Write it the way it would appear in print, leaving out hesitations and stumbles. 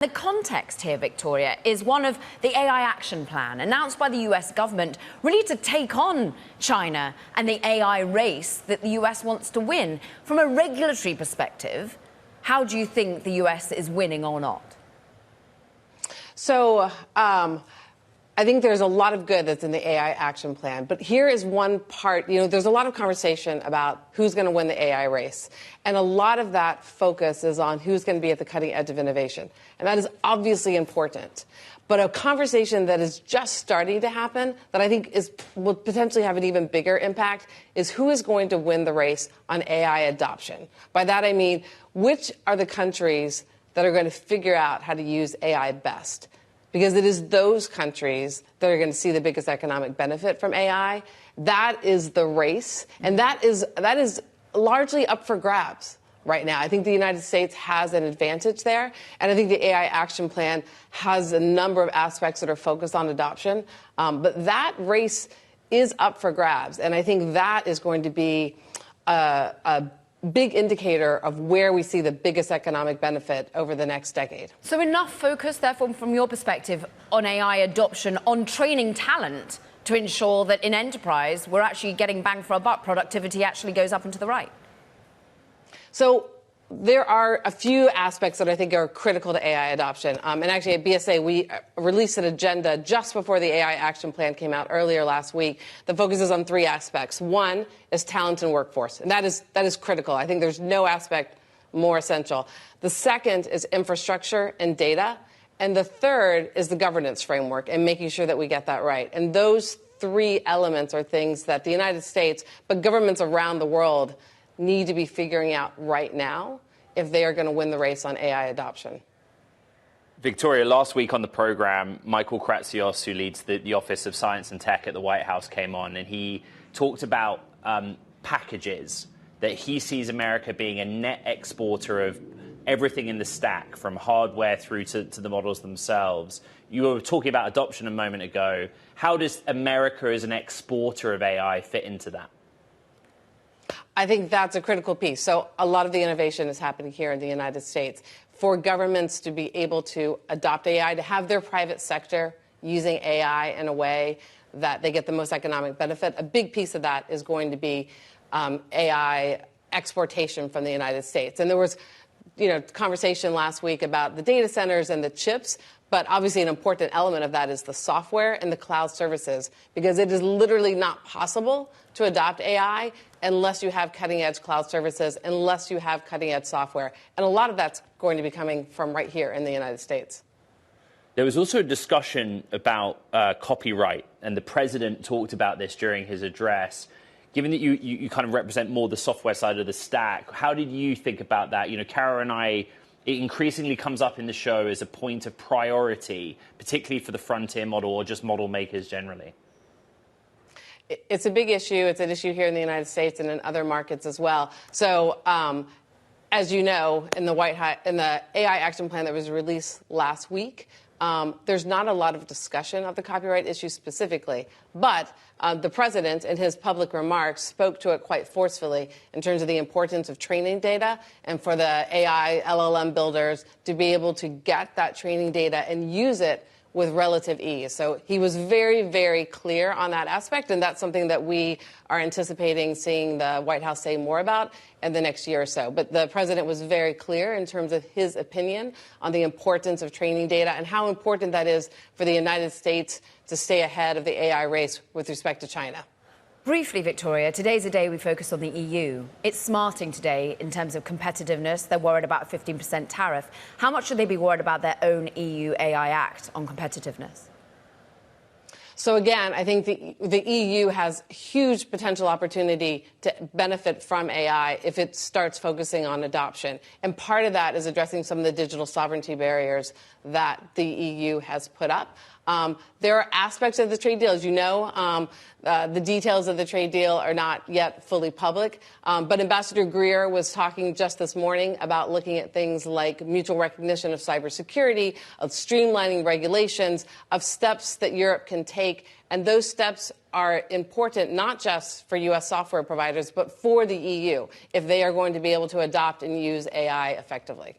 The context here, Victoria, is one of the AI action plan announced by the US government, really to take on China and the AI race that the US wants to win. From a regulatory perspective, how do you think the US is winning or not? So I think there's a lot of good that's in the AI action plan. But here is one part, there's a lot of conversation about who's going to win the AI race. And a lot of that focus is on who's going to be at the cutting edge of innovation. And that is obviously important. But a conversation that is just starting to happen that I think will potentially have an even bigger impact is who is going to win the race on AI adoption. By that, I mean, which are the countries that are going to figure out how to use AI best? Because it is those countries that are going to see the biggest economic benefit from AI. That is the race. And that is largely up for grabs right now. I think the United States has an advantage there. And I think the AI action plan has a number of aspects that are focused on adoption. But that race is up for grabs. And I think that is going to be a big indicator of where we see the biggest economic benefit over the next decade. So enough focus, therefore, from your perspective, on AI adoption, on training talent to ensure that in enterprise we're actually getting bang for our buck, productivity actually goes up and to the right? So there are a few aspects that I think are critical to AI adoption. And actually at BSA, we released an agenda just before the AI action plan came out earlier last week that focuses on three aspects. One is talent and workforce. And that is critical. I think there's no aspect more essential. The second is infrastructure and data. And the third is the governance framework and making sure that we get that right. And those three elements are things that the United States, but governments around the world, need to be figuring out right now if they are going to win the race on AI adoption. Victoria, last week on the program, Michael Kratsios, who leads the Office of Science and Tech at the White House, came on and he talked about packages, that he sees America being a net exporter of everything in the stack, from hardware through to the models themselves. You were talking about adoption a moment ago. How does America as an exporter of AI fit into that? I think that's a critical piece. So a lot of the innovation is happening here in the United States. For governments to be able to adopt AI, to have their private sector using AI in a way that they get the most economic benefit, a big piece of that is going to be AI exportation from the United States. And there was conversation last week about the data centers and the chips. But obviously an important element of that is the software and the cloud services, because it is literally not possible to adopt AI unless you have cutting-edge cloud services, unless you have cutting-edge software. And a lot of that's going to be coming from right here in the United States. There was also a discussion about copyright, and the president talked about this during his address. Given that you kind of represent more the software side of the stack, how did you think about that? Kara and I, it increasingly comes up in the show as a point of priority, particularly for the frontier model or just model makers generally. It's a big issue. It's an issue here in the United States and in other markets as well. So, as you know, in the AI action plan that was released last week, there's not a lot of discussion of the copyright issue specifically, but the president, in his public remarks, spoke to it quite forcefully in terms of the importance of training data and for the AI LLM builders to be able to get that training data and use it with relative ease. So he was very, very clear on that aspect, and that's something that we are anticipating seeing the White House say more about in the next year or so. But the president was very clear in terms of his opinion on the importance of training data and how important that is for the United States to stay ahead of the AI race with respect to China. Briefly, Victoria, today's a day we focus on the EU. It's smarting today in terms of competitiveness. They're worried about a 15% tariff. How much should they be worried about their own EU AI Act on competitiveness? So again, I think the EU has huge potential opportunity to benefit from AI if it starts focusing on adoption. And part of that is addressing some of the digital sovereignty barriers that the EU has put up. There are aspects of the trade deal, as you know, the details of the trade deal are not yet fully public. But Ambassador Greer was talking just this morning about looking at things like mutual recognition of cybersecurity, of streamlining regulations, of steps that Europe can take. And those steps are important not just for U.S. software providers, but for the EU, if they are going to be able to adopt and use AI effectively.